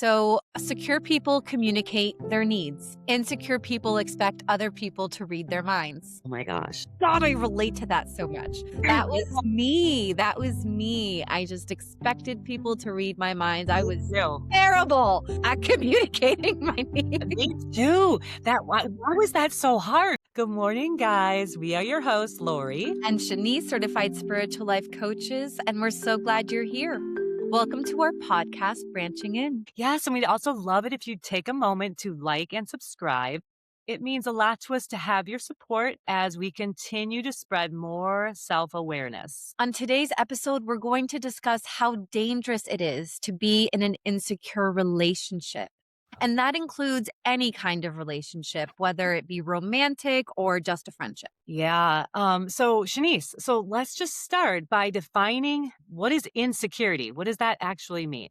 So, secure people communicate their needs. Insecure people expect other people to read their minds. Oh my gosh. God, I relate to that so much. That was me. That was me. I just expected people to read my minds. I was too. terrible at communicating my needs. Me too. Why was that so hard? Good morning, guys. We are your hosts, Lori. And Shenisse, certified spiritual life coaches, and we're so glad you're here. Welcome to our podcast, Branching In. Yes, and we'd also love it if you'd take a moment to like and subscribe. It means a lot to us to have your support as we continue to spread more self-awareness. On today's episode, we're going to discuss how dangerous it is to be in an insecure relationship. And that includes any kind of relationship, whether it be romantic or just a friendship. Yeah. So Shenisse, let's just start by defining what is insecurity. What does that actually mean?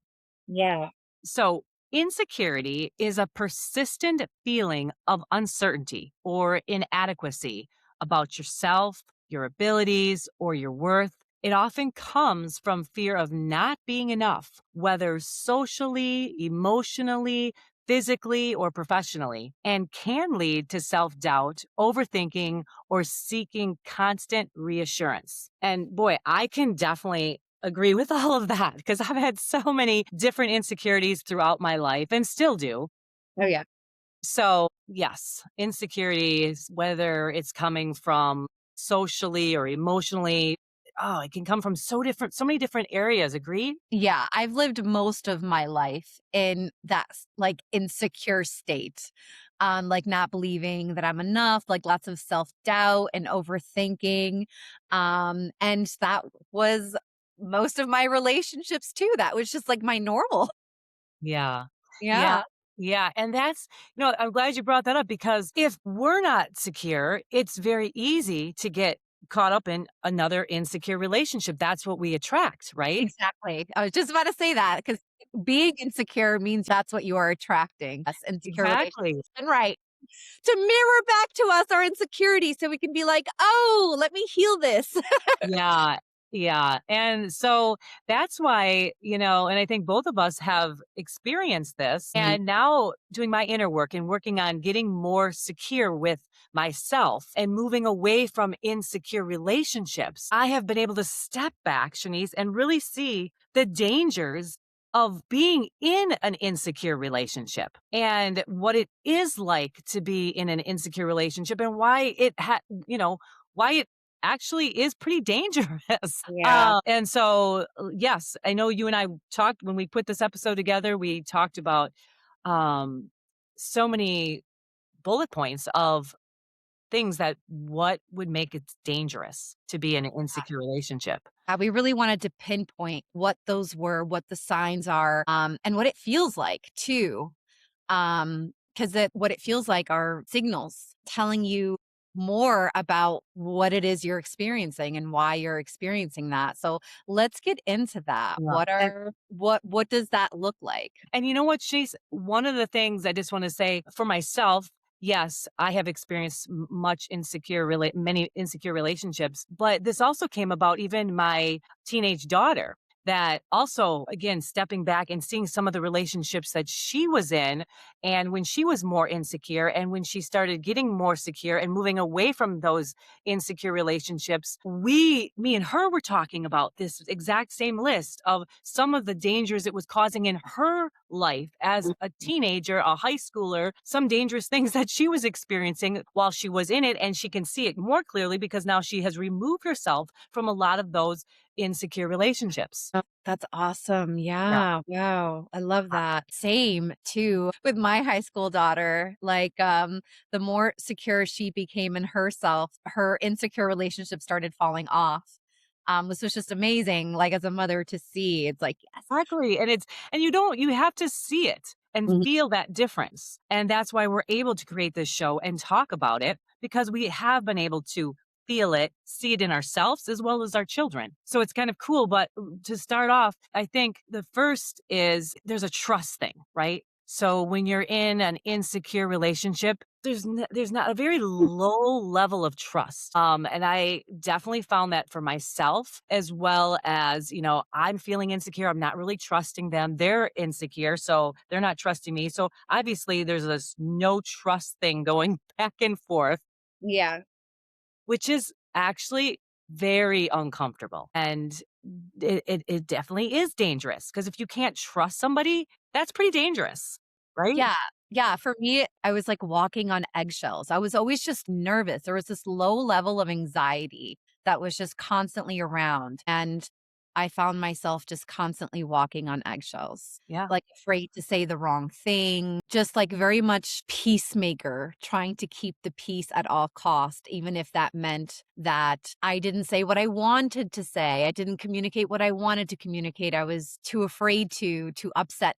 Yeah. So insecurity is a persistent feeling of uncertainty or inadequacy about yourself, your abilities, or your worth. It often comes from fear of not being enough, whether socially, emotionally, physically, or professionally, and can lead to self-doubt, overthinking, or seeking constant reassurance. And boy, I can definitely agree with all of that because I've had so many different insecurities throughout my life and still do. Oh, yeah. So, yes, insecurities, whether it's coming from socially or emotionally, it can come from so many different areas. Agreed? Yeah. I've lived most of my life in that like insecure state. Like not believing that I'm enough, like lots of self-doubt and overthinking. And that was most of my relationships too. That was just like my normal. Yeah. Yeah. Yeah. Yeah. And I'm glad you brought that up because if we're not secure, it's very easy to get caught up in another insecure relationship. That's what we attract, right? Exactly. I was just about to say that because being insecure means that's what you are attracting. Us insecure Exactly. relationships. And right. To mirror back to us our insecurity so we can be like, oh, let me heal this. Yeah. Yeah. And so that's why, and I think both of us have experienced this. And now doing my inner work and working on getting more secure with myself and moving away from insecure relationships, I have been able to step back, Shenisse, and really see the dangers of being in an insecure relationship and what it is like to be in an insecure relationship and why why it actually is pretty dangerous. Yeah. And so, yes, I know you and I talked when we put this episode together, we talked about um, so many bullet points of things that what would make it dangerous to be in an insecure relationship. We really wanted to pinpoint what those were, what the signs are, and what it feels like too. Because what it feels like are signals telling you more about what it is you're experiencing and why you're experiencing that. So let's get into that. Yeah. What does that look like? And you know what, she's one of the things I just want to say for myself. Yes, I have experienced many insecure relationships, but this also came about even my teenage daughter that also, again, stepping back and seeing some of the relationships that she was in and when she was more insecure and when she started getting more secure and moving away from those insecure relationships, me and her were talking about this exact same list of some of the dangers it was causing in her life as a teenager, a high schooler, some dangerous things that she was experiencing while she was in it. And she can see it more clearly because now she has removed herself from a lot of those insecure relationships. Oh, that's awesome. Yeah. Wow. I love that. Same too with my high school daughter. Like, the more secure she became in herself, her insecure relationship started falling off. This was just amazing. Like as a mother to see, it's like, yes. Exactly. And you have to see it and Mhm. feel that difference. And that's why we're able to create this show and talk about it because we have been able to feel it, see it in ourselves as well as our children. So it's kind of cool. But to start off, I think the first is there's a trust thing, right? So when you're in an insecure relationship, There's not a very low level of trust, and I definitely found that for myself as well as, I'm feeling insecure, I'm not really trusting them, they're insecure, so they're not trusting me, so obviously there's this no trust thing going back and forth, Yeah. which is actually very uncomfortable, and it definitely is dangerous because if you can't trust somebody, that's pretty dangerous, right? Yeah. Yeah, for me, I was, like, walking on eggshells. I was always just nervous. There was this low level of anxiety that was just constantly around, and I found myself just constantly walking on eggshells, Yeah. like, afraid to say the wrong thing, just, like, very much peacemaker, trying to keep the peace at all cost, even if that meant that I didn't say what I wanted to say. I didn't communicate what I wanted to communicate. I was too afraid to upset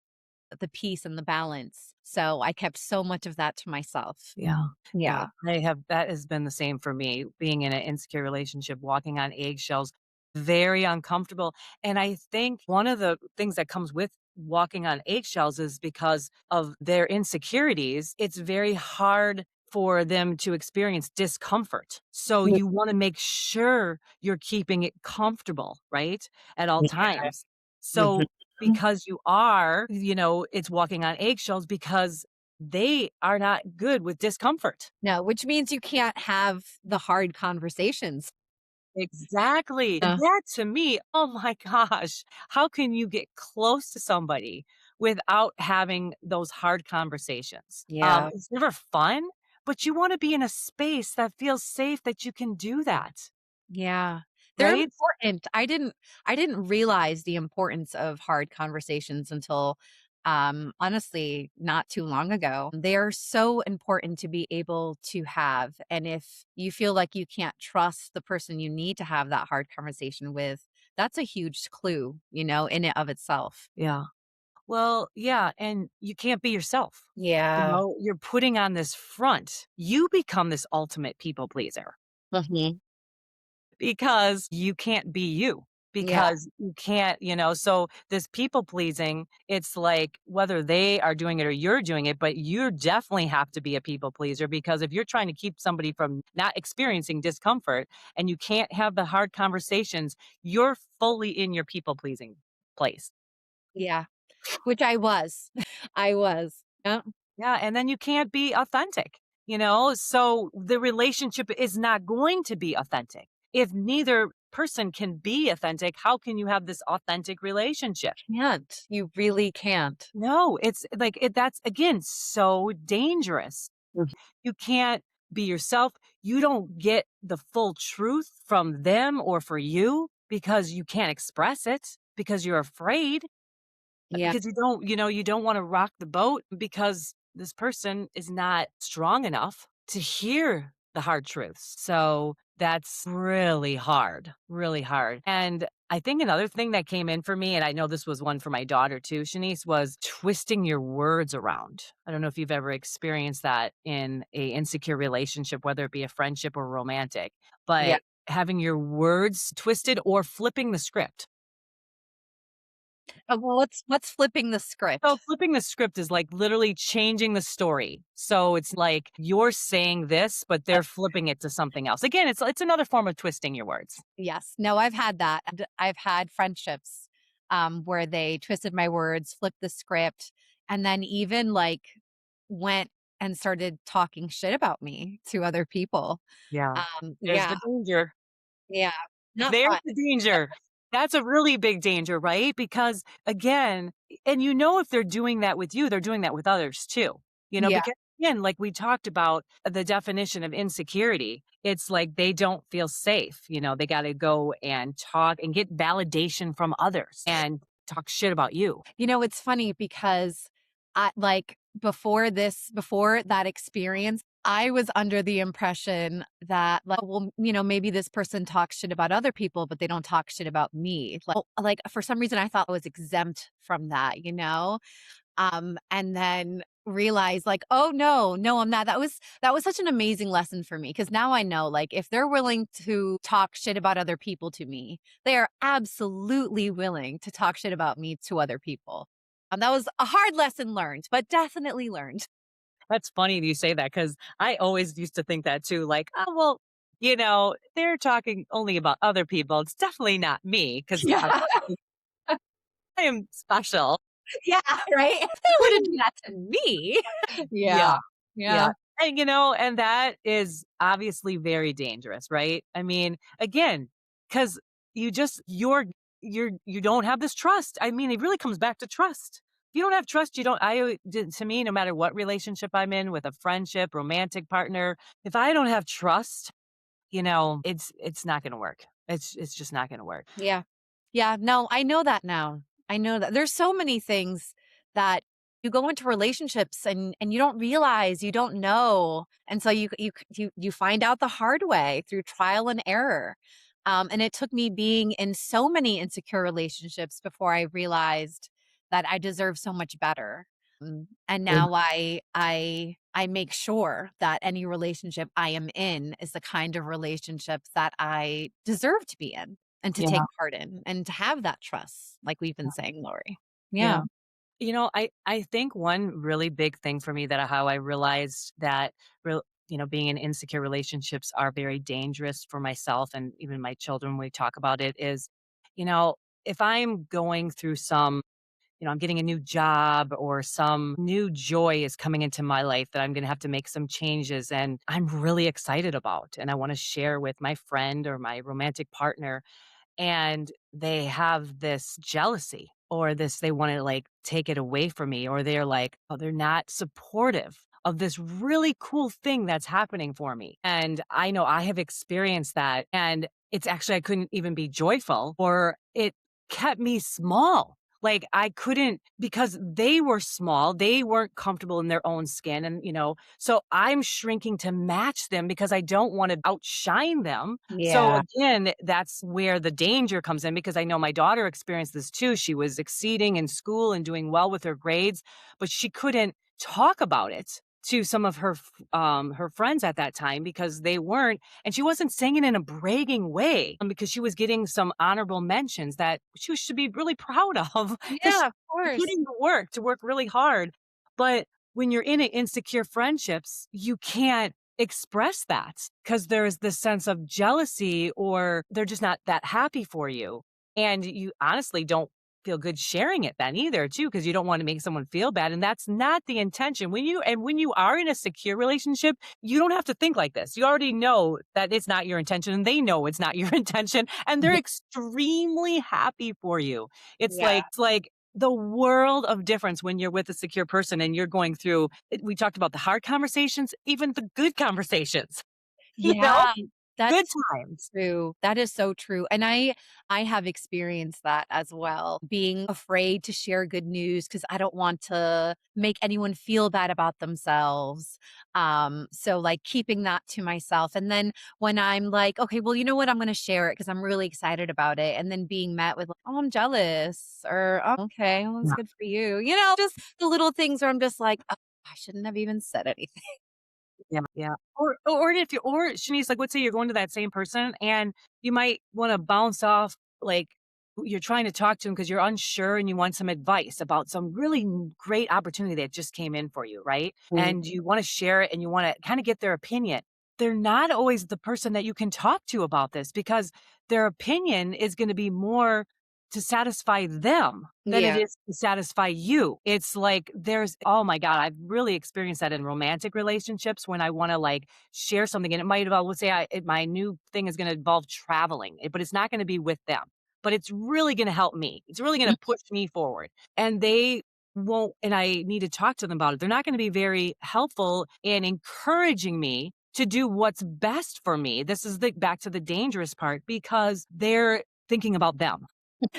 the peace and the balance. So I kept so much of that to myself. Yeah. Yeah. Yeah, that has been the same for me, being in an insecure relationship, walking on eggshells, very uncomfortable, and I think one of the things that comes with walking on eggshells is because of their insecurities, it's very hard for them to experience discomfort. So Yeah. you wanna make sure you're keeping it comfortable, right, at all times. Mhm. So because it's walking on eggshells because they are not good with discomfort. No, which means you can't have the hard conversations. Exactly. And Yeah. that to me, oh my gosh, how can you get close to somebody without having those hard conversations? Yeah. It's never fun, but you want to be in a space that feels safe that you can do that, Yeah. They're right? important. I didn't realize the importance of hard conversations until honestly not too long ago. They are so important to be able to have. And if you feel like you can't trust the person you need to have that hard conversation with, that's a huge clue, in and of itself. Yeah. Well, yeah. And you can't be yourself. Yeah. You're putting on this front. You become this ultimate people pleaser. Mhm. Because you can't be you, Yeah. because you can't, so this people pleasing, it's like whether they are doing it or you're doing it, but you definitely have to be a people pleaser because if you're trying to keep somebody from not experiencing discomfort and you can't have the hard conversations, you're fully in your people pleasing place. Yeah. Which I was. I was. Yeah. Yeah, and then you can't be authentic, so the relationship is not going to be authentic. If neither person can be authentic, how can you have this authentic relationship? Can't. You really can't. No, it's like that's again so dangerous. Mhm. You can't be yourself. You don't get the full truth from them or for you because you can't express it because you're afraid. Yeah. Because you don't wanna rock the boat because this person is not strong enough to hear the hard truths. So, that's really hard, really hard. And I think another thing that came in for me, and I know this was one for my daughter too, Shanice, was twisting your words around. I don't know if you've ever experienced that in a insecure relationship, whether it be a friendship or romantic, Yeah. but having your words twisted or flipping the script. Well, what's flipping the So script? flipping the script is like literally changing the story. So it's like you're saying this, but they're flipping it to something else. Again, it's another form of twisting your words. Yes. No, I've had that. And I've had friendships, where they twisted my words, flipped the script, and then even, like, went and started talking shit about me to other people. Yeah. There's Yeah, the danger. yeah. Not There's fun. the danger. That's a really big danger, right? Because again, and if they're doing that with you, they're doing that with others too. Yeah, Because again, like we talked about the definition of insecurity, it's like they don't feel safe. They got to go and talk and get validation from others and talk shit about you. it's funny because before that experience, I was under the impression that, like, well, maybe this person talks shit about other people, but they don't talk shit about me. Like for some reason, I thought I was exempt from that. And then realized, like, oh no, no, I'm not. That was such an amazing lesson for me because now I know, like, if they're willing to talk shit about other people to me, they are absolutely willing to talk shit about me to other people. And that was a hard lesson learned, but definitely learned. That's funny you say that because I always used to think that too. Like, oh, well, they're talking only about other people. It's definitely not me because Yeah. I am special. Yeah, right? They wouldn't do that to me. Yeah. Yeah. Yeah. Yeah. And that is obviously very dangerous, right? I mean, again, because you don't have this trust. I mean, it really comes back to trust. If you don't have trust, you don't, to me, no matter what relationship I'm in with a friendship, romantic partner, if I don't have trust, it's not going to work. It's just not going to work. Yeah. Yeah, no, I know that now. I know that there's so many things that you go into relationships and you don't realize, you don't know. And so you find out the hard way through trial and error. And it took me being in so many insecure relationships before I realized that I deserve so much better. And Yeah. now I make sure that any relationship I am in is the kind of relationship that I deserve to be in and to take Yeah. part in and to have that trust, like we've been saying, Lori. Yeah. Yeah. I think one really big thing for me that how I realized that real being in insecure relationships are very dangerous for myself and even my children when we talk about it is, you know, if I'm going through I'm getting a new job or some new joy is coming into my life that I'm going to have to make some changes and I'm really excited about and I want to share with my friend or my romantic partner and they have this jealousy or this they want to like take it away from me or they're like oh they're not supportive of this really cool thing that's happening for me and I know I have experienced that and it's actually I couldn't even be joyful or it kept me small like I couldn't because they were small they weren't comfortable in their own skin and so I'm shrinking to match them because I don't want to outshine them so Yeah. again, that's where the danger comes in because I know my daughter experienced this too. She was exceeding in school and doing well with her grades, but she couldn't talk about it to some of her friends at that time because they weren't and she wasn't saying it in a bragging way because she was getting some honorable mentions that she should be really proud of because Yeah, she of was course. putting the work to work really hard. But when you're in insecure friendships, you can't express that because there's this sense of jealousy or they're just not that happy for you. And you honestly don't feel good sharing it then either too because you don't want to make someone feel bad and that's not the intention. When you are in a secure relationship, you don't have to think like this. You already know that it's not your intention and they know it's not your intention and they're Yeah. extremely happy for you. Yeah. It's like the world of difference when you're with a secure person and you're going through we talked about the hard conversations, even the good conversations, you know, Yeah, good that's times. true. That is so true, and I have experienced that as well, being afraid to share good news because I don't want to make anyone feel bad about themselves. So, like, keeping that to myself, and then when I'm like, "Okay, well, you know what? I'm gonna share it because 'cause I'm really excited about it," and then being met with, like, "Oh, I'm jealous," or, "Oh, okay, well, that's Yeah, good for you." Just the little things where I'm just like, "Oh, I shouldn't have even said anything." yeah, yeah. Or if you or Shanice, like, let's say you're going to that same person and you might wanna bounce off, like, who you're trying to talk to them because 'cause you're unsure and you want some advice about some really great opportunity that just came in for you, right? Mm. And you wanna share it and you wanna kinda get their opinion. They're not always the person that you can talk to about this because their opinion is gonna be more to satisfy them than it Yeah. is to satisfy you. It's like there's oh my god, I've really experienced that in romantic relationships when I wanna, like, share something, and it might involve let's say my new thing is gonna involve traveling, but it's not gonna be with them, but it's really gonna help me. It's really gonna push me forward, and they won't and I need to talk to them about it. They're not gonna be very helpful in encouraging me to do what's best for me. This is the back to the dangerous part because they're thinking about them.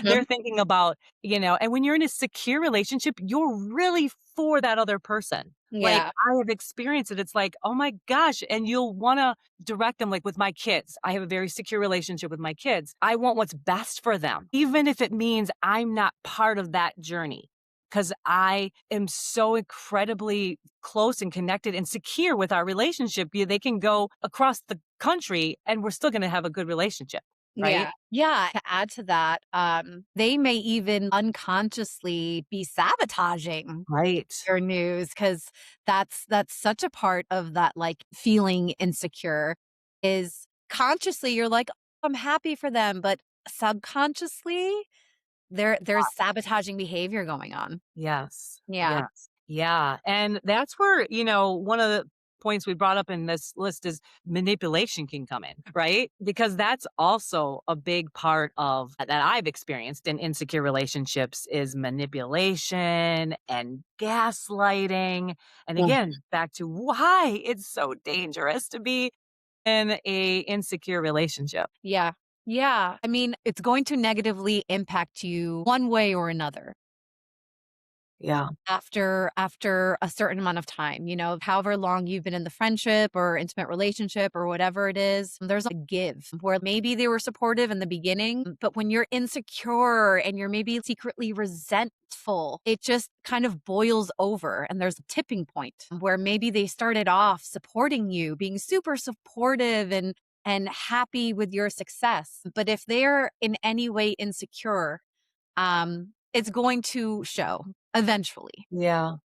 They're Mhm. thinking about, and when you're in a secure relationship, you're really for that other person. Like, Yeah. I have experienced it. It's like, "Oh my gosh," and you'll wanna direct them, like, with my kids. I have a very secure relationship with my kids. I want what's best for them, even if it means I'm not part of that journey, because I am so incredibly close and connected and secure with our relationship. They can go across the country, and we're still gonna have a good relationship. Yeah. right? Yeah, to add to that, they may even unconsciously be sabotaging Right. your news because that's such a part of that, like, feeling insecure is consciously, you're like, "Oh, I'm happy for them," but subconsciously, there's sabotaging behavior going on. Yes. Yeah. Yes. Yeah. And that's where, one of the points we brought up in this list is manipulation can come in, right? Because that's also a big part of that I've experienced in insecure relationships is manipulation and gaslighting. And Mm. again, back to why it's so dangerous to be in a insecure relationship. Yeah. Yeah. I mean, it's going to negatively impact you one way or another. Yeah. After a certain amount of time, however long you've been in the friendship or intimate relationship or whatever it is, there's a give where maybe they were supportive in the beginning, but when you're insecure and you're maybe secretly resentful, it just kind of boils over and there's a tipping point where maybe they started off supporting you, being super supportive and happy with your success. But if they're in any way insecure, it's going to show eventually. Yeah.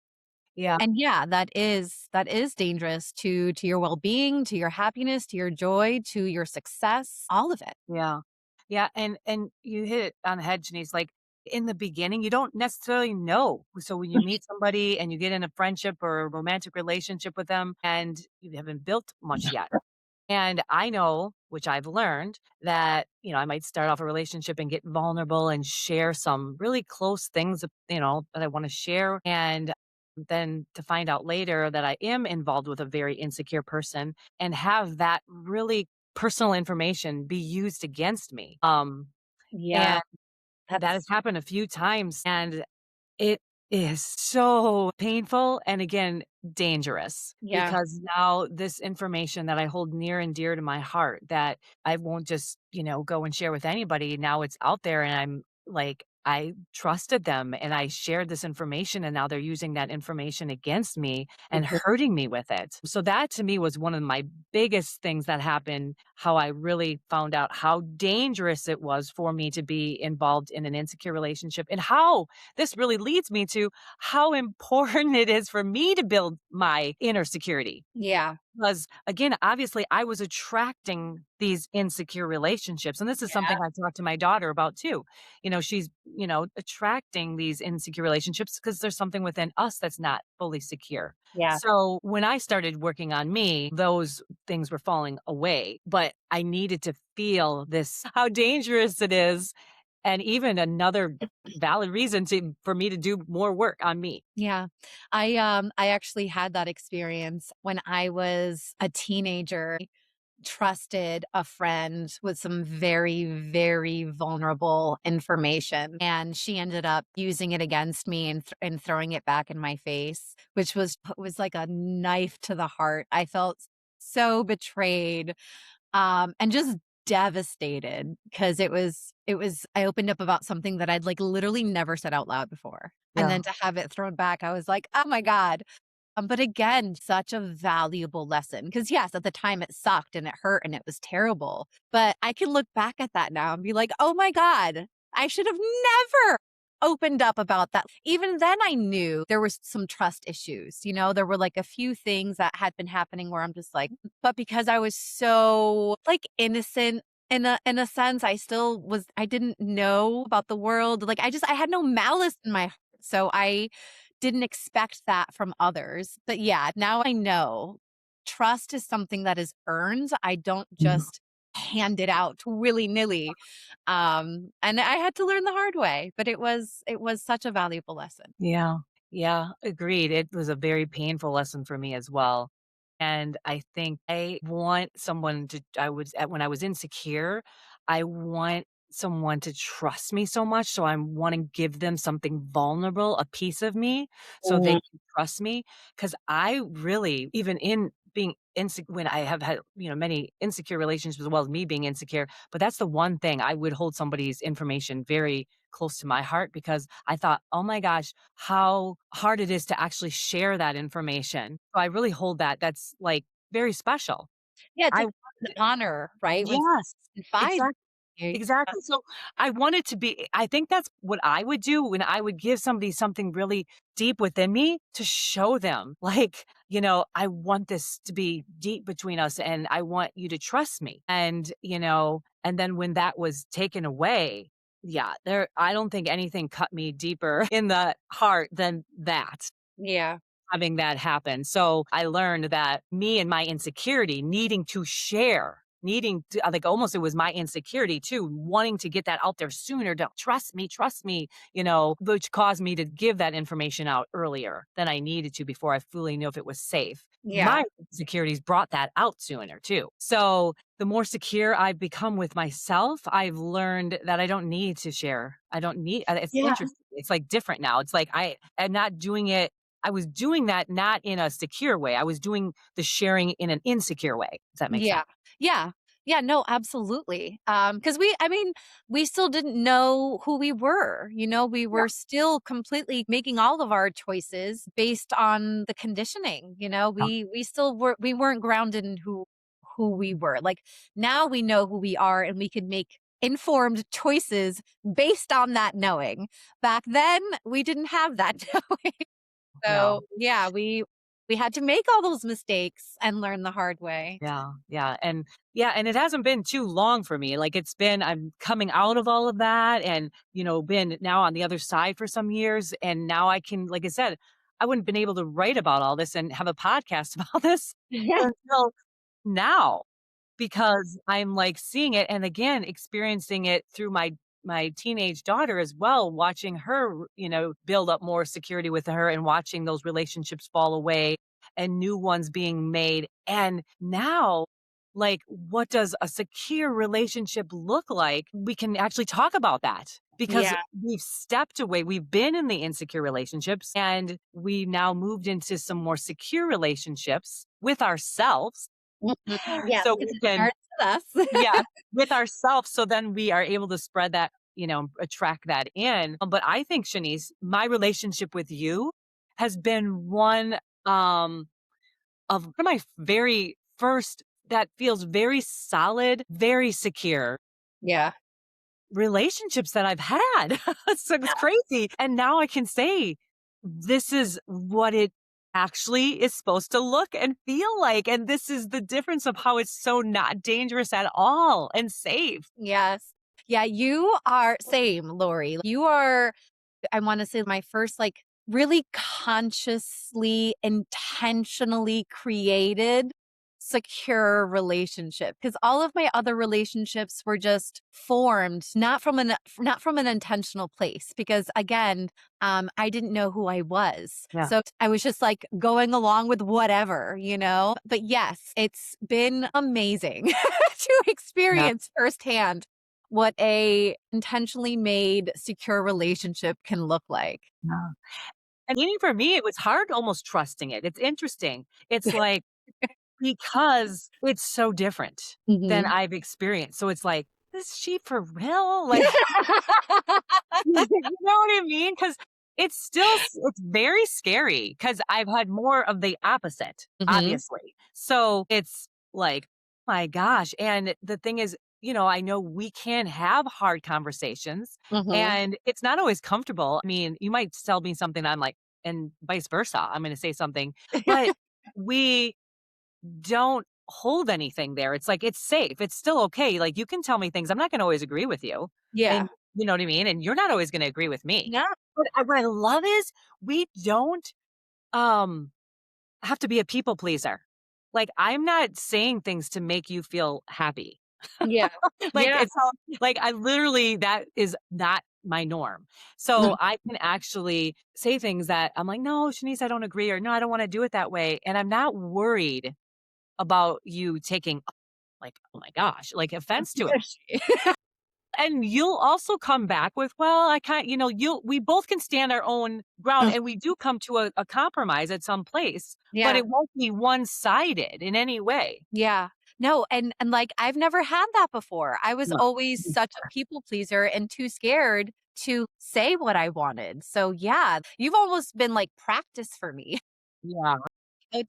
Yeah. And yeah, that is dangerous to your well-being, to your happiness, to your joy, to your success, all of it. Yeah. Yeah, and you hit it on the head, Janice, like, in the beginning, you don't necessarily know. So when you meet somebody and you get in a friendship or a romantic relationship with them and you haven't built much yet. And I know, which I've learned, that, I might start off a relationship and get vulnerable and share some really close things, that I want to share. And then to find out later that I am involved with a very insecure person and have that really personal information be used against me. Yeah, And that has that's happened a few times. And it is so painful and again, dangerous yeah, because now this information that I hold near and dear to my heart that I won't just, go and share with anybody. Now it's out there and I'm like, I trusted them and I shared this information and now they're using that information against me and mhm, hurting me with it. So that to me was one of my biggest things that happened, how I really found out how dangerous it was for me to be involved in an insecure relationship and how this really leads me to how important it is for me to build my inner security. yeah, Because again, obviously, I was attracting these insecure relationships. And this is something yeah, I talked to my daughter about too. She's, attracting these insecure relationships because there's something within us that's not fully secure. yeah, So when I started working on me, those things were falling away. But I needed to feel this, how dangerous it is and even another valid reason for me to do more work on me. yeah. I actually had that experience when I was a teenager. Trusted a friend with some very, very vulnerable information, and she ended up using it against me and throwing it back in my face, which was like a knife to the heart. I felt so betrayed, and just devastated because it was I opened up about something that I'd, like, literally never said out loud before, and Yeah. then to have it thrown back, I was like, "Oh my god." But again, such a valuable lesson because yes, at the time it sucked and it hurt and it was terrible. But I can look back at that now and be like, oh my God, I should have never opened up about that. Even then, I knew there was some trust issues. There were like a few things that had been happening where I'm just like, but because I was so like innocent in a sense, I didn't know about the world. Like I had no malice in my heart. So I didn't expect that from others. But yeah, now I know trust is something that is earned. I don't Yeah. just hand it out willy-nilly. And I had to learn the hard way, but it was such a valuable lesson. Yeah. Yeah, agreed. It was a very painful lesson for me as well. And I think I want someone to when I was insecure, I want someone to trust me so much. So I want to give them something vulnerable, a piece of me, so they Mhm. can trust me. Cause I really, even in being insecure, when I have had, many insecure relationships as well as me being insecure, but that's the one thing I would hold somebody's information very close to my heart because I thought, "Oh my gosh, how hard it is to actually share that information." So I really hold that. That's, like, very special. Yeah, it's I like an honor, right? When someone Yes, confides. exactly. Exactly. So I wanted to be I think that's what I would do when I would give somebody something really deep within me to show them, like, I want this to be deep between us and I want you to trust me. And then when that was taken away, yeah, I don't think anything cut me deeper in the heart than that, Yeah. having that happen. So I learned that me and my insecurity needing to share, needing to, like, almost it was my insecurity too, wanting to get that out there sooner. Don't trust me, which caused me to give that information out earlier than I needed to before I fully knew if it was safe. Yeah. My insecurities brought that out sooner too. So the more secure I've become with myself, I've learned that I don't need to share. I don't need, it's Yeah. interesting. It's like different now. It's like am not doing it I was doing that not in a secure way. I was doing the sharing in an insecure way. Does that make sense? Yeah. Yeah. Yeah, no, absolutely. Because I mean, we still didn't know who we were, we Yeah. were still completely making all of our choices based on the conditioning, Yeah. we still we weren't grounded in who we were. Like, now we know who we are and we can make informed choices based on that knowing. Back then, we didn't have that knowing. No. So, yeah, we had to make all those mistakes and learn the hard way. Yeah. Yeah. And it hasn't been too long for me. Like I'm coming out of all of that and, been now on the other side for some years. And now I can, like I said, I wouldn't been able to write about all this and have a podcast about this until now. Because I'm, like, seeing it and again, experiencing it through my teenage daughter as well, watching her, build up more security with her and watching those relationships fall away and new ones being made. And now, like, what does a secure relationship look like? We can actually talk about that because Yeah. we've stepped away. We've been in the insecure relationships and we now moved into some more secure relationships with ourselves Mhm. Yes, so 'cause we it can starts with us. yeah, with ourselves, so then we are able to spread that, attract that in. But I think, Shanice, my relationship with you has been one, of one of my very first that feels very solid, very secure Yeah. relationships that I've had. So it's crazy. And now I can say, this is what it actually is supposed to look and feel like. And this is the difference of how it's so not dangerous at all and safe. Yes. Yeah, you are same, Lori. You are, I wanna say, my first, like, really consciously, intentionally created secure relationship. Because all of my other relationships were just formed not from an intentional place, because, again, I didn't know who I was. Yeah. So I was just, like, going along with whatever, But yes, it's been amazing to Yeah. experience firsthand what a intentionally made secure relationship can look like. Yeah. And even for me, it was hard almost trusting it. It's interesting. It's like, because it's so different than Mhm. I've experienced. So it's like, is she for real? Like, you know what I mean? Because it's very scary because I've had more of the opposite, Mhm. obviously. So it's like, my gosh. And the thing is, I know we can have hard conversations Mhm. and it's not always comfortable. I mean, you might tell me something that I'm like, and vice versa. I'm going to say something, but we don't hold anything there. It's like, it's safe. It's still okay. Like, you can tell me things. I'm not going to always agree with you. Yeah. And you know what I mean? And you're not always going to agree with me. Yeah. But what I love is we don't um have to be a people pleaser. Like, I'm not saying things to make you feel happy. Yeah. Like, Yeah. it's all like, I literally that is not my norm. So I can actually say things that I'm like, no, Shanice, I don't agree, or no, I don't want to do it that way. And I'm not worried about you taking, like, oh my gosh, like, offense to it. And you'll also come back with, well, I can't, we both can stand our own ground and we do come to a compromise at some place, but Yeah. it won't be one sided in any way. Yeah. No, and, like, I've never had that before. I was No. always such a people pleaser and too scared to say what I wanted. So, yeah, you've almost been like practice for me. Yeah.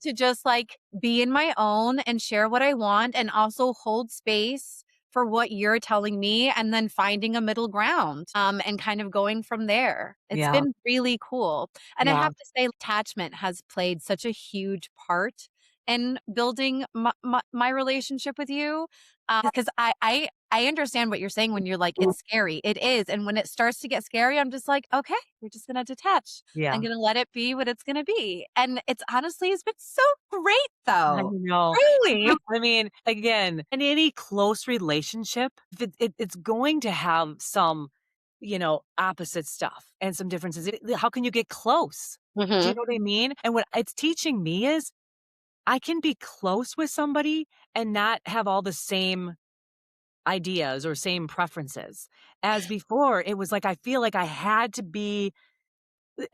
To just, like, be in my own and share what I want and also hold space for what you're telling me and then finding a middle ground, and kind of going from there. It's Yeah. been really cool. And I Yeah. have to say, attachment has played such a huge part in building my relationship with you. Because I understand what you're saying when you're like, it's scary. It is. And when it starts to get scary, I'm just like, okay, we're just going to detach. I'm Yeah. going to let it be what it's going to be. And it's been so great I though. know. Really. I mean, again, in any close relationship, if it's going to have some, opposite stuff and some differences. How can you get close? Do you Hmm. know what I mean? And what it's teaching me is I can be close with somebody and not have all the same ideas or same preferences. As before, it was like I feel like I had to be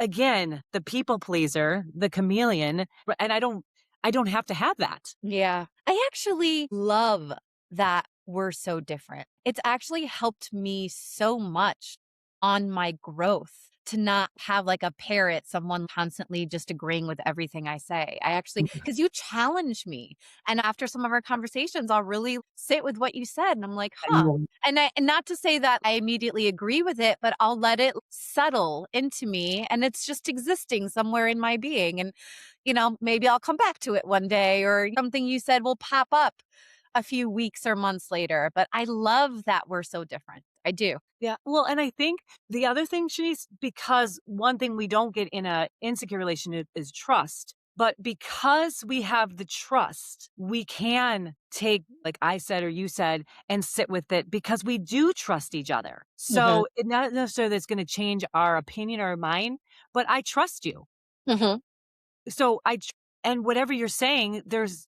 again the people pleaser, the chameleon, and I don't have to have that. Yeah. I actually love that we're so different. It's actually helped me so much on my growth to not have like a parrot, someone constantly just agreeing with everything I say. I actually, because you challenge me. And after some of our conversations, I'll really sit with what you said. And I'm like, I huh. know. And not to say that I immediately agree with it, but I'll let it settle into me. And it's just existing somewhere in my being. And maybe I'll come back to it one day or something you said will pop up a few weeks or months later. But I love that we're so different. I do. Yeah. Well, and I think the other thing, Shanice, because one thing we don't get in a insecure relationship is trust. But because we have the trust, we can take, like I said or you said, and sit with it because we do trust each other. Hmm. So it not necessarily that's going to change our opinion or mind, but I trust you. Hmm. So and whatever you're saying,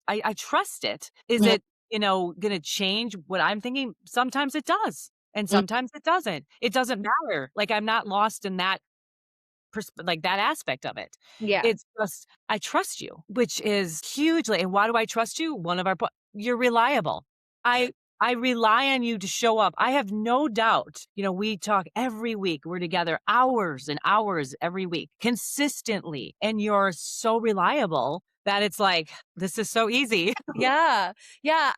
I trust it. Is Hmm. it, gonna change what I'm thinking? Sometimes it does, and sometimes it doesn't. It doesn't matter. Like, I'm not lost in that like, that aspect of it. Yeah. It's just, I trust you, which is hugely and why do I trust you? One of our you're reliable. I I rely on you to show up. I have no doubt, we talk every week. We're together hours and hours every week, consistently, and you're so reliable that it's like, this is so easy. Yeah. Yeah.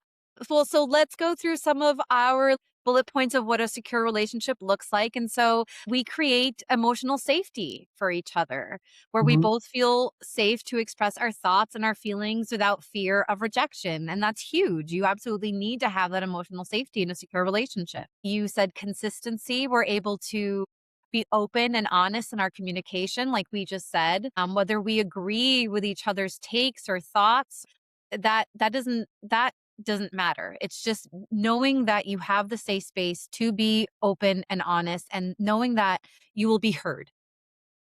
Well, so let's go through some of our bullet points of what a secure relationship looks like. And so we create emotional safety for each other, where we Mhm. both feel safe to express our thoughts and our feelings without fear of rejection. And that's huge. You absolutely need to have that emotional safety in a secure relationship. You said consistency. We're able to be open and honest in our communication, like we just said, whether we agree with each other's takes or thoughts that doesn't matter. It's just knowing that you have the safe space to be open and honest and knowing that you will be heard.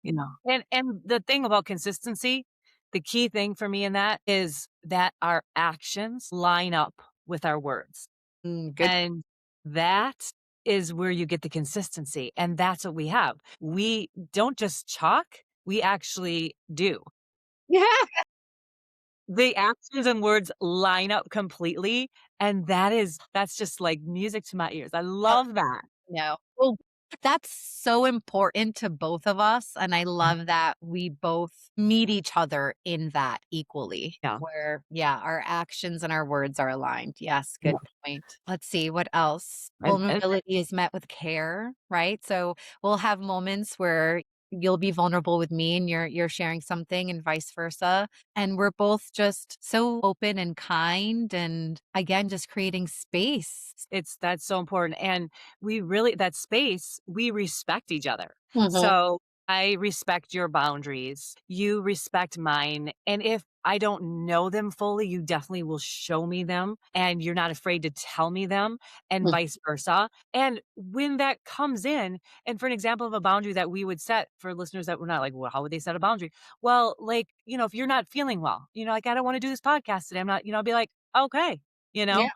And the thing about consistency, the key thing for me in that is that our actions line up with our words. Good. And that is where you get the consistency. And that's what we have. We don't just talk, we actually do. Yeah. The actions and words line up completely. And that's just like music to my ears. I love that. No. Well, that's so important to both of us, and I love that we both meet each other in that equally, Yeah. where, yeah, our actions and our words are aligned. Yes, Yeah. good point. Let's see, what else? And Vulnerability is met with care, right? So, we'll have moments where you'll be vulnerable with me and you're sharing something and vice versa, and we're both just so open and kind and, again, just creating space. that's so important. And we really, that space, we respect each other. Mhm. So I respect your boundaries. You respect mine. And if I don't know them fully, you definitely will show me them and you're not afraid to tell me them and vice versa. And when that comes in, and for an example of a boundary that we would set for listeners that were not like, well, how would they set a boundary? Well, like, if you're not feeling well, like, I don't want to do this podcast today. I'm not, I'll be like, okay, Yeah.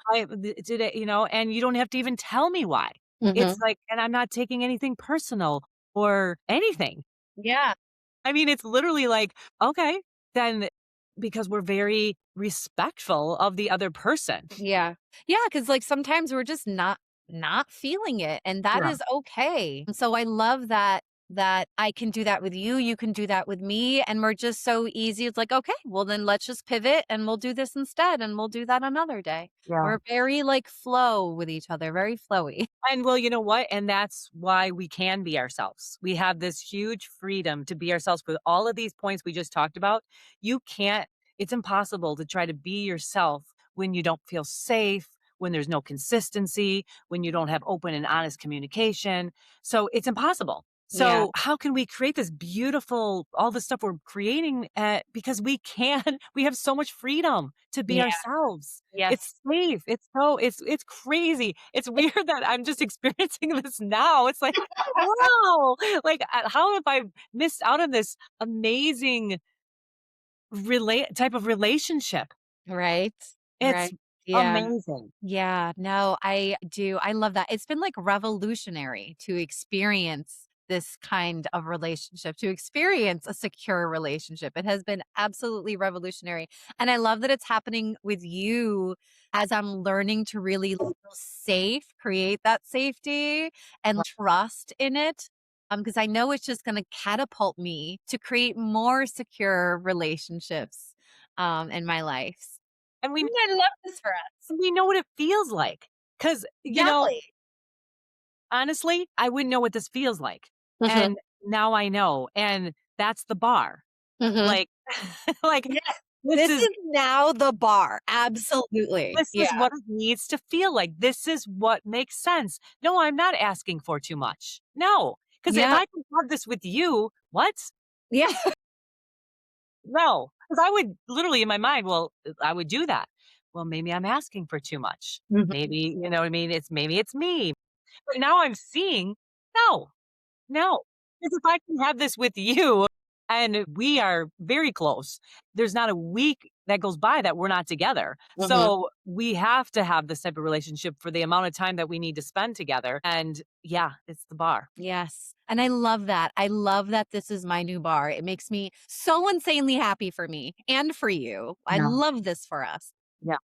today, and you don't have to even tell me why. It's Mhm. like, and I'm not taking anything personal or anything. Yeah. I mean, it's literally like, okay, then because we're very respectful of the other person. Yeah. Yeah, because like, sometimes we're just not feeling it, and that Yeah. is okay. And so I love that that I can do that with you, you can do that with me, and we're just so easy. It's like, okay, well then let's just pivot and we'll do this instead and we'll do that another day. Yeah. We're very like flow with each other, very flowy. And well, you know what? And that's why we can be ourselves. We have this huge freedom to be ourselves with all of these points we just talked about. You can't, it's impossible to try to be yourself when you don't feel safe, when there's no consistency, when you don't have open and honest communication. So it's impossible. Yeah. So how can we create this beautiful, all the stuff we're creating? Because we can, we have so much freedom to be Yeah. ourselves. It's Yes. safe. It's crazy. It's weird that I'm just experiencing this now. It's like, wow, like, how have I missed out on this amazing relate type of relationship? Right. It's Right. Yeah. amazing. Yeah, no, I do. I love that. It's been like revolutionary to experience this kind of relationship, to experience a secure relationship. It has been absolutely revolutionary. And I love that it's happening with you as I'm learning to really feel safe, create that safety and trust in it. Because I know it's just going to catapult me to create more secure relationships in my life. And we I love this for us. we know what it feels like. Because Exactly. honestly, I wouldn't know what this feels like. Mhm, And now I know. And that's the bar. mhm. Like, like Yes, this this is is now the bar. Absolutely. This is Yeah. what it needs to feel like. This is what makes sense. No, I'm not asking for too much. No, because if Yeah. I can have this with you, what? Yeah. No, because I would literally in my mind, well, I would do that. Well, maybe I'm asking for too much. Mhm. Maybe, you know what I mean? Maybe it's me. But now I'm seeing, no, no. Because if I can have this with you and we are very close, there's not a week that goes by that we're not together. Mhm. So we have to have this type of relationship for the amount of time that we need to spend together. And yeah, it's the bar. Yes, and I love that. I love that this is my new bar. It makes me so insanely happy for me and for you. I Yeah. love this for us. Yeah.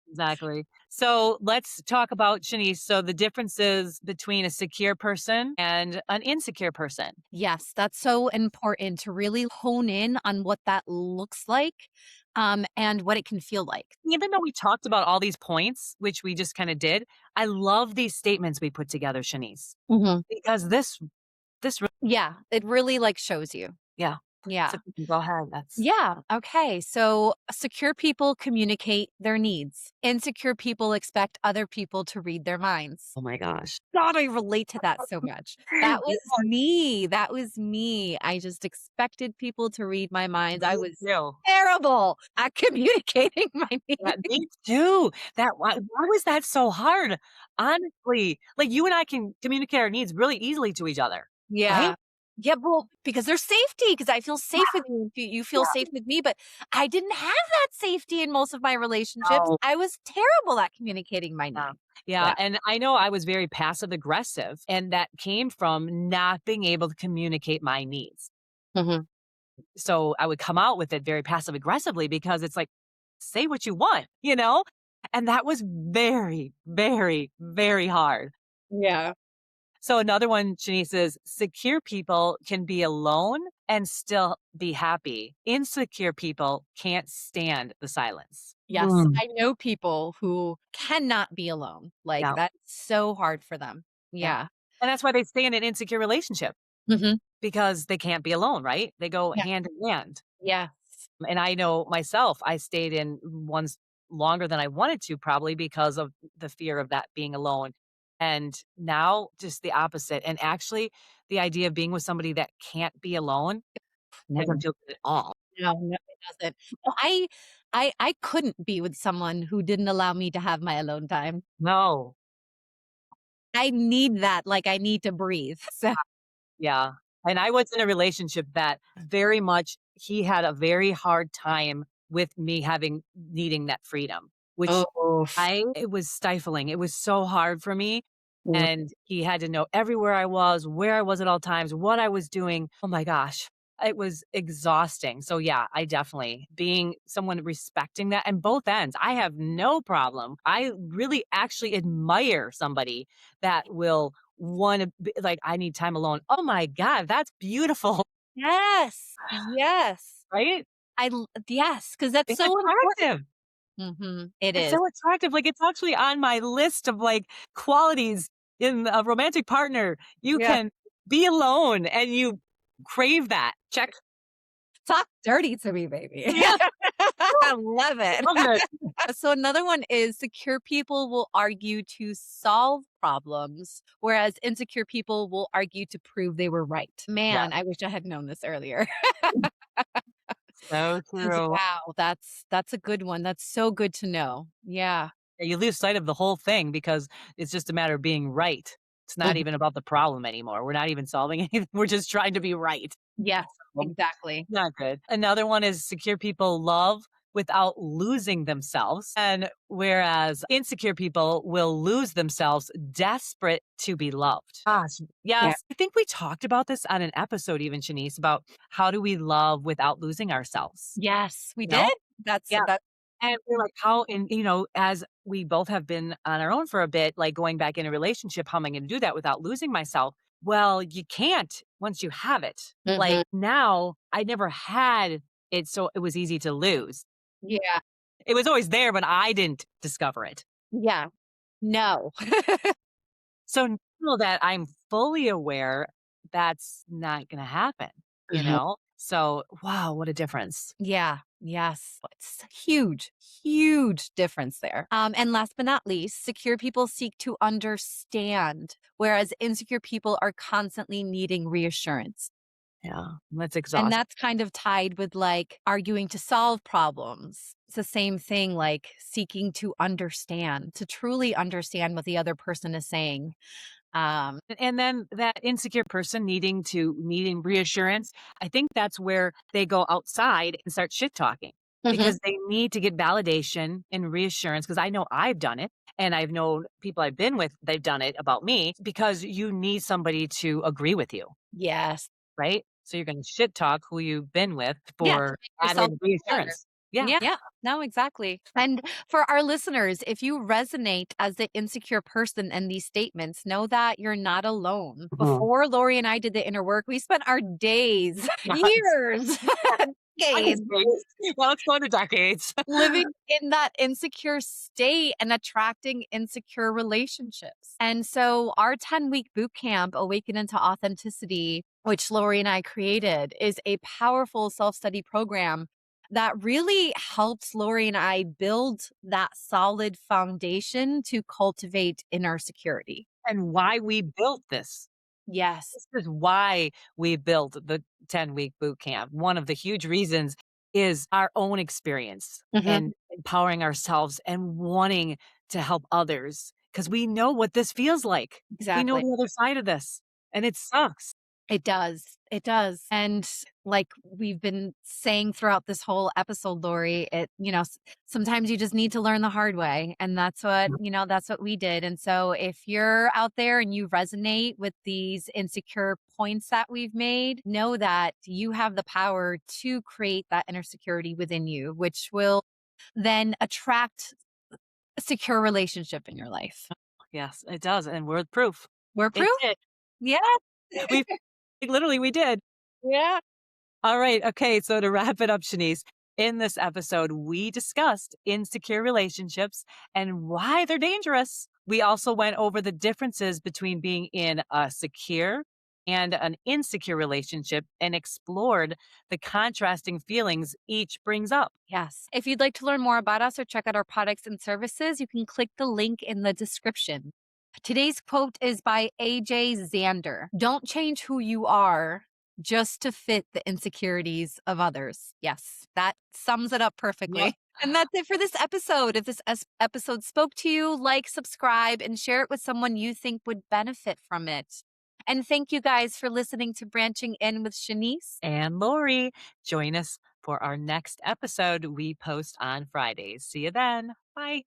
Exactly. So let's talk about Shanice. So the differences between a secure person and an insecure person. Yes, that's so important to really hone in on what that looks like, and what it can feel like. Even though we talked about all these points, which we just kind of did, I love these statements we put together, Shanice, Mhm. because this Yeah, it really, like, shows you. yeah. So Yeah. go ahead. That's Yeah. Okay. So secure people communicate their needs. Insecure people expect other people to read their minds. oh my gosh. God, I relate to that so much. That was Yeah, me. That was me. I just expected people to read my minds. I me was too. terrible at communicating my Yeah, needs. me too. Why was that so hard? Honestly, like you and I can communicate our needs really easily to each other, right? Yeah. Yeah, well, because there's safety, because I feel safe with you, you feel safe with me, but I didn't have that safety in most of my relationships. No. I was terrible at communicating my Yeah. needs. Yeah, Yeah. and I know I was very passive aggressive, and that came from not being able to communicate my needs. Mhm. So I would come out with it very passive aggressively because it's like, say what you want, you know? And that was very, very, very hard. Yeah. So another one, Shanice, is secure people can be alone and still be happy. Insecure people can't stand the silence. Yes, Mm. I know people who cannot be alone. Like, Yeah. that's so hard for them. Yeah. Yeah. And that's why they stay in an insecure relationship Mhm. because they can't be alone, right? They go Yeah. hand in hand. Yes. And I know myself, I stayed in ones longer than I wanted to, probably because of the fear of that being alone. And now, just the opposite. And actually, the idea of being with somebody that can't be alone doesn't feel good at all. No, no, it doesn't. No, I couldn't be with someone who didn't allow me to have my alone time. No. I need that, like, I need to breathe. So Yeah. And I was in a relationship that very much he had a very hard time with me having needing that freedom, which Oh. it was stifling. It was so hard for me. Mm. And he had to know everywhere I was, where I was at all times, what I was doing. Oh my gosh. It was exhausting. So yeah, I definitely being someone respecting that and both ends. I have no problem. I really actually admire somebody that will wanna be like, "I need time alone." Oh my god, that's beautiful, Yes. Yes. right? Yes, because that's It's so important. attractive. It It's is. so attractive, like, it's actually on my list of, like, qualities in a romantic partner. You Yeah. can be alone and you crave that. Check. Talk dirty to me, baby. Yeah, I love it. love it. So another one is secure people will argue to solve problems, whereas insecure people will argue to prove they were right. Yeah, Man, I wish I had known this earlier. so 'Cause true. wow, that's a good one. That's so good to know. Yeah. Yeah, you lose sight of the whole thing because it's just a matter of being right. It's not Mhm. even about the problem anymore. We're not even solving anything. We're just trying to be right. Yes, Um, exactly. Not good. Another one is secure people love without losing themselves. And whereas insecure people will lose themselves desperate to be loved. Gosh, Yeah. yes. I think we talked about this on an episode, even Shanice, about how do we love without losing ourselves? Yes, we You did? know? That's Yeah. that And we're like, how, and as we both have been on our own for a bit, like going back in a relationship, how am I going to do that without losing myself? Well, you can't once you have it. Like Mhm. now, I never had it, so it was easy to lose. Yeah. It was always there, but I didn't discover it. Yeah. No. So now that I'm fully aware, that's not going to happen, you Mhm. know? So, wow, what a difference. Yeah. Yes. It's huge, huge difference there. And last but not least, secure people seek to understand, whereas insecure people are constantly needing reassurance. Yeah, that's And exhausting. that's kind of tied with like arguing to solve problems. It's the same thing, like seeking to understand, to truly understand what the other person is saying. Um, And then that insecure person needing reassurance, I think that's where they go outside and start shit talking Mhm. because they need to get validation and reassurance. Because I know I've done it and I've known people I've been with, they've done it about me because you need somebody to agree with you, Yes. right? So you're going to shit talk who you've been with Yeah, to for make yourself added feel better. reassurance. Yeah. Yeah, no, exactly. And for our listeners, if you resonate as the insecure person in these statements, know that you're not alone. Mhm. Before Lori and I did the inner work, we spent our days, Yes. years, decades Well, let's go to decades. living in that insecure state and attracting insecure relationships. And so our 10-week boot camp, Awaken into Authenticity, which Lori and I created, is a powerful self-study program that really helps Lori and I build that solid foundation to cultivate inner security. And why we built this. Yes. This is why we built the 10-week boot camp. One of the huge reasons is our own experience Mhm. and empowering ourselves and wanting to help others because we know what this feels like. We know Exactly. the other side of this, and it sucks. It does. It does. And like we've been saying throughout this whole episode, Lori, sometimes you just need to learn the hard way. And that's what we did. And so if you're out there and you resonate with these insecure points that we've made, know that you have the power to create that inner security within you, which will then attract a secure relationship in your life. Yes, it does, and we're the proof. We're It proof. did. Yeah. We literally we did. Yeah. All right. Okay. So to wrap it up, Shanice, in this episode, we discussed insecure relationships and why they're dangerous. We also went over the differences between being in a secure and an insecure relationship and explored the contrasting feelings each brings up. Yes. If you'd like to learn more about us or check out our products and services, you can click the link in the description. Today's quote is by AJ Zander. Don't change who you are just to fit the insecurities of others. Yes, that sums it up Yep. perfectly. And that's it for this episode. If this episode spoke to you, like, subscribe, and share it with someone you think would benefit from it. And thank you guys for listening to Branching In with Shanice. And Lori, join us for our next episode we post on Fridays. See you then. Bye.